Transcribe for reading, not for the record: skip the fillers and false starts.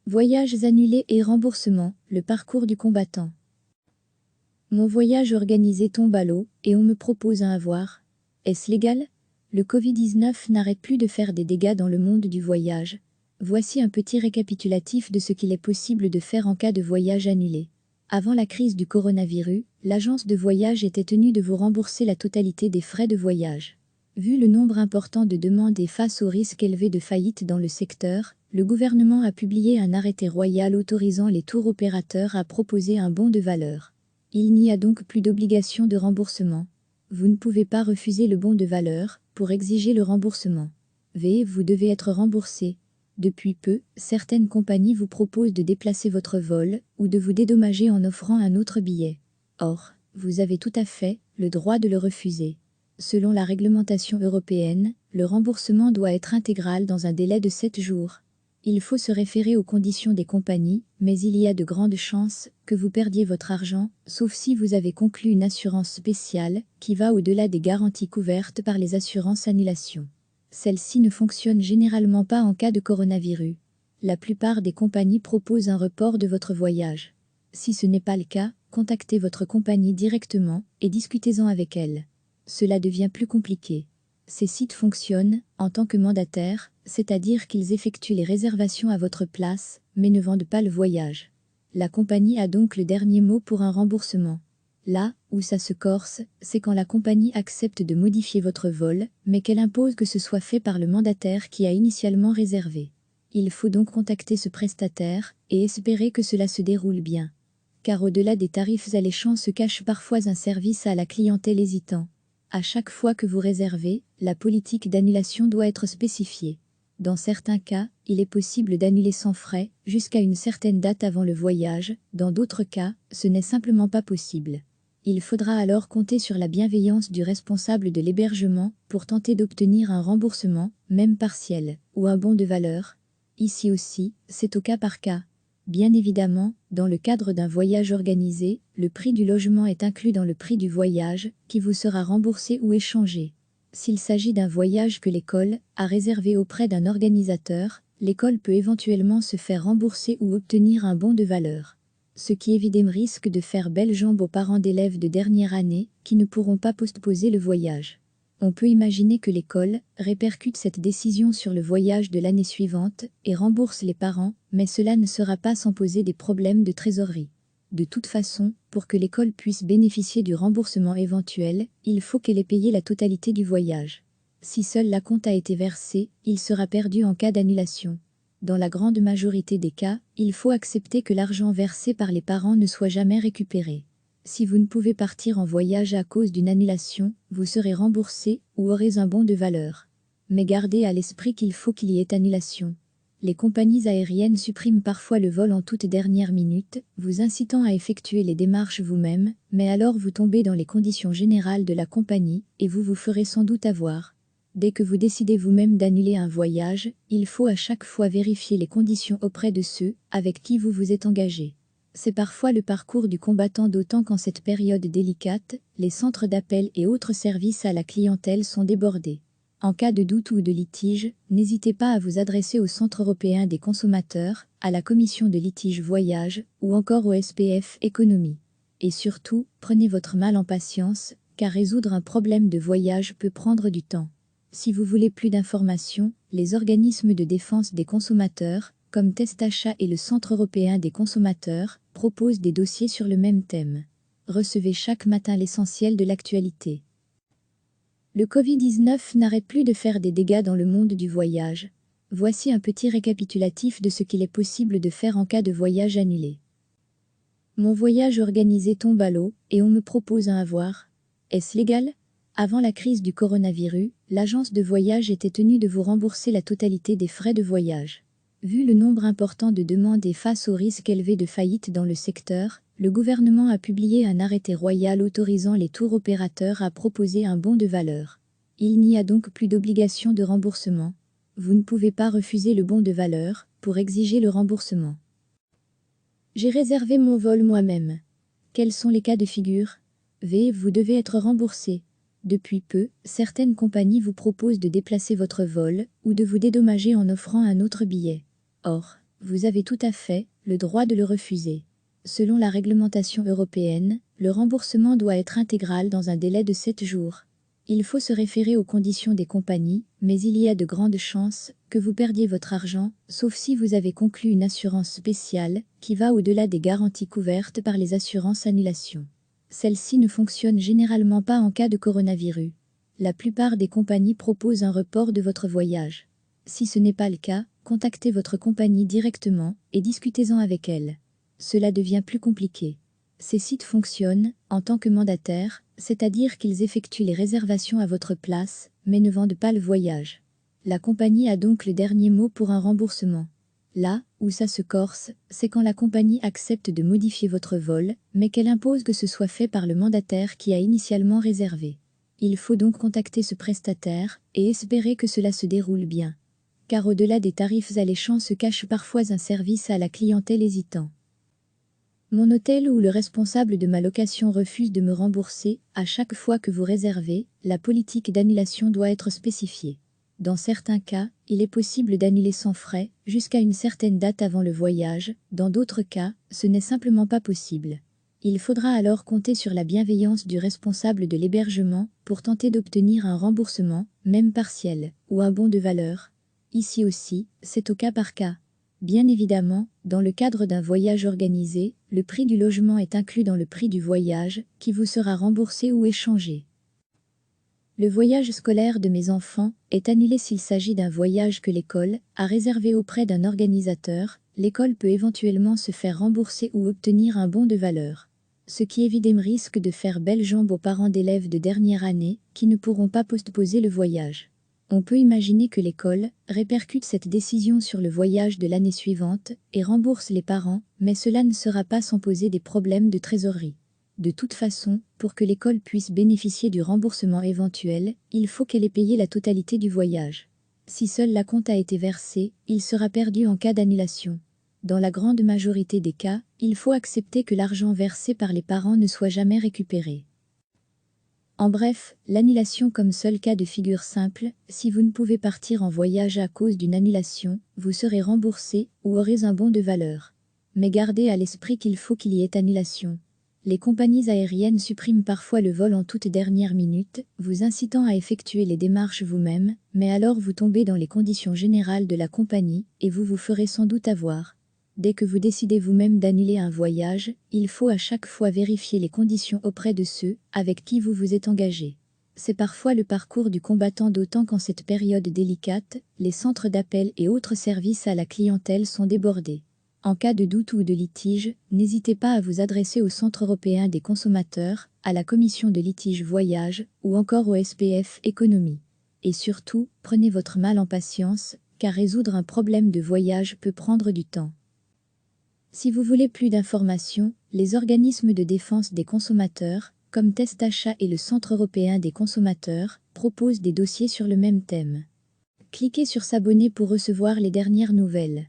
Voyages annulés et remboursements, le parcours du combattant. Mon voyage organisé tombe à l'eau et on me propose un avoir. Est-ce légal? Le Covid-19 n'arrête plus de faire des dégâts dans le monde du voyage. Voici un petit récapitulatif de ce qu'il est possible de faire en cas de voyage annulé. Avant la crise du coronavirus, l'agence de voyage était tenue de vous rembourser la totalité des frais de voyage. Vu le nombre important de demandes et face au risque élevé de faillite dans le secteur, le gouvernement a publié un arrêté royal autorisant les tours opérateurs à proposer un bon de valeur. Il n'y a donc plus d'obligation de remboursement. Vous ne pouvez pas refuser le bon de valeur pour exiger le remboursement. Vous devez être remboursé. Depuis peu, certaines compagnies vous proposent de déplacer votre vol ou de vous dédommager en offrant un autre billet. Or, vous avez tout à fait le droit de le refuser. Selon la réglementation européenne, le remboursement doit être intégral dans un délai de 7 jours. Il faut se référer aux conditions des compagnies, mais il y a de grandes chances que vous perdiez votre argent, sauf si vous avez conclu une assurance spéciale qui va au-delà des garanties couvertes par les assurances annulation. Celle-ci ne fonctionne généralement pas en cas de coronavirus. La plupart des compagnies proposent un report de votre voyage. Si ce n'est pas le cas, contactez votre compagnie directement et discutez-en avec elle. Cela devient plus compliqué. Ces sites fonctionnent en tant que mandataires, c'est-à-dire qu'ils effectuent les réservations à votre place, mais ne vendent pas le voyage. La compagnie a donc le dernier mot pour un remboursement. Là où ça se corse, c'est quand la compagnie accepte de modifier votre vol, mais qu'elle impose que ce soit fait par le mandataire qui a initialement réservé. Il faut donc contacter ce prestataire et espérer que cela se déroule bien. Car au-delà des tarifs alléchants se cache parfois un service à la clientèle hésitant. À chaque fois que vous réservez, la politique d'annulation doit être spécifiée. Dans certains cas, il est possible d'annuler sans frais, jusqu'à une certaine date avant le voyage, dans d'autres cas, ce n'est simplement pas possible. Il faudra alors compter sur la bienveillance du responsable de l'hébergement pour tenter d'obtenir un remboursement, même partiel, ou un bon de valeur. Ici aussi, c'est au cas par cas. Bien évidemment, dans le cadre d'un voyage organisé, le prix du logement est inclus dans le prix du voyage, qui vous sera remboursé ou échangé. S'il s'agit d'un voyage que l'école a réservé auprès d'un organisateur, l'école peut éventuellement se faire rembourser ou obtenir un bon de valeur. Ce qui évidemment risque de faire belle jambe aux parents d'élèves de dernière année qui ne pourront pas postposer le voyage. On peut imaginer que l'école répercute cette décision sur le voyage de l'année suivante et rembourse les parents, mais cela ne sera pas sans poser des problèmes de trésorerie. De toute façon, pour que l'école puisse bénéficier du remboursement éventuel, il faut qu'elle ait payé la totalité du voyage. Si seul l'acompte a été versé, il sera perdu en cas d'annulation. Dans la grande majorité des cas, il faut accepter que l'argent versé par les parents ne soit jamais récupéré. Si vous ne pouvez partir en voyage à cause d'une annulation, vous serez remboursé ou aurez un bon de valeur. Mais gardez à l'esprit qu'il faut qu'il y ait annulation. Les compagnies aériennes suppriment parfois le vol en toute dernière minute, vous incitant à effectuer les démarches vous-même, mais alors vous tombez dans les conditions générales de la compagnie et vous vous ferez sans doute avoir. Dès que vous décidez vous-même d'annuler un voyage, il faut à chaque fois vérifier les conditions auprès de ceux avec qui vous vous êtes engagé. C'est parfois le parcours du combattant, d'autant qu'en cette période délicate, les centres d'appel et autres services à la clientèle sont débordés. En cas de doute ou de litige, n'hésitez pas à vous adresser au Centre européen des consommateurs, à la commission de litige voyage ou encore au SPF économie. Et surtout, prenez votre mal en patience, car résoudre un problème de voyage peut prendre du temps. Si vous voulez plus d'informations, les organismes de défense des consommateurs, comme Testachat et le Centre européen des consommateurs, proposent des dossiers sur le même thème. Recevez chaque matin l'essentiel de l'actualité. Le Covid-19 n'arrête plus de faire des dégâts dans le monde du voyage. Voici un petit récapitulatif de ce qu'il est possible de faire en cas de voyage annulé. Mon voyage organisé tombe à l'eau et on me propose un avoir. Est-ce légal? Avant la crise du coronavirus, l'agence de voyage était tenue de vous rembourser la totalité des frais de voyage. Vu le nombre important de demandes et face au risque élevé de faillite dans le secteur, le gouvernement a publié un arrêté royal autorisant les tours opérateurs à proposer un bon de valeur. Il n'y a donc plus d'obligation de remboursement. Vous ne pouvez pas refuser le bon de valeur pour exiger le remboursement. J'ai réservé mon vol moi-même. Quels sont les cas de figure? Vous devez être remboursé. Depuis peu, certaines compagnies vous proposent de déplacer votre vol ou de vous dédommager en offrant un autre billet. Or, vous avez tout à fait le droit de le refuser. Selon la réglementation européenne, le remboursement doit être intégral dans un délai de 7 jours. Il faut se référer aux conditions des compagnies, mais il y a de grandes chances que vous perdiez votre argent, sauf si vous avez conclu une assurance spéciale qui va au-delà des garanties couvertes par les assurances annulation. Celle-ci ne fonctionne généralement pas en cas de coronavirus. La plupart des compagnies proposent un report de votre voyage. Si ce n'est pas le cas, contactez votre compagnie directement et discutez-en avec elle. Cela devient plus compliqué. Ces sites fonctionnent en tant que mandataires, c'est-à-dire qu'ils effectuent les réservations à votre place, mais ne vendent pas le voyage. La compagnie a donc le dernier mot pour un remboursement. Là où ça se corse, c'est quand la compagnie accepte de modifier votre vol, mais qu'elle impose que ce soit fait par le mandataire qui a initialement réservé. Il faut donc contacter ce prestataire et espérer que cela se déroule bien. Car au-delà des tarifs alléchants se cache parfois un service à la clientèle hésitant. Mon hôtel ou le responsable de ma location refuse de me rembourser. À chaque fois que vous réservez, la politique d'annulation doit être spécifiée. Dans certains cas, il est possible d'annuler sans frais, jusqu'à une certaine date avant le voyage. Dans d'autres cas, ce n'est simplement pas possible. Il faudra alors compter sur la bienveillance du responsable de l'hébergement pour tenter d'obtenir un remboursement, même partiel, ou un bon de valeur. Ici aussi, c'est au cas par cas. Bien évidemment, dans le cadre d'un voyage organisé, le prix du logement est inclus dans le prix du voyage, qui vous sera remboursé ou échangé. Le voyage scolaire de mes enfants est annulé s'il s'agit d'un voyage que l'école a réservé auprès d'un organisateur. L'école peut éventuellement se faire rembourser ou obtenir un bon de valeur. Ce qui évidemment risque de faire belle jambe aux parents d'élèves de dernière année qui ne pourront pas postposer le voyage. On peut imaginer que l'école répercute cette décision sur le voyage de l'année suivante et rembourse les parents, mais cela ne sera pas sans poser des problèmes de trésorerie. De toute façon, pour que l'école puisse bénéficier du remboursement éventuel, il faut qu'elle ait payé la totalité du voyage. Si seul l'acompte a été versé, il sera perdu en cas d'annulation. Dans la grande majorité des cas, il faut accepter que l'argent versé par les parents ne soit jamais récupéré. En bref, l'annulation comme seul cas de figure simple, si vous ne pouvez partir en voyage à cause d'une annulation, vous serez remboursé ou aurez un bon de valeur. Mais gardez à l'esprit qu'il faut qu'il y ait annulation. Les compagnies aériennes suppriment parfois le vol en toute dernière minute, vous incitant à effectuer les démarches vous-même, mais alors vous tombez dans les conditions générales de la compagnie et vous vous ferez sans doute avoir. Dès que vous décidez vous-même d'annuler un voyage, il faut à chaque fois vérifier les conditions auprès de ceux avec qui vous vous êtes engagé. C'est parfois le parcours du combattant, d'autant qu'en cette période délicate, les centres d'appel et autres services à la clientèle sont débordés. En cas de doute ou de litige, n'hésitez pas à vous adresser au Centre européen des consommateurs, à la commission de litige voyage ou encore au SPF Économie. Et surtout, prenez votre mal en patience, car résoudre un problème de voyage peut prendre du temps. Si vous voulez plus d'informations, les organismes de défense des consommateurs, comme Testachat et le Centre européen des consommateurs, proposent des dossiers sur le même thème. Cliquez sur s'abonner pour recevoir les dernières nouvelles.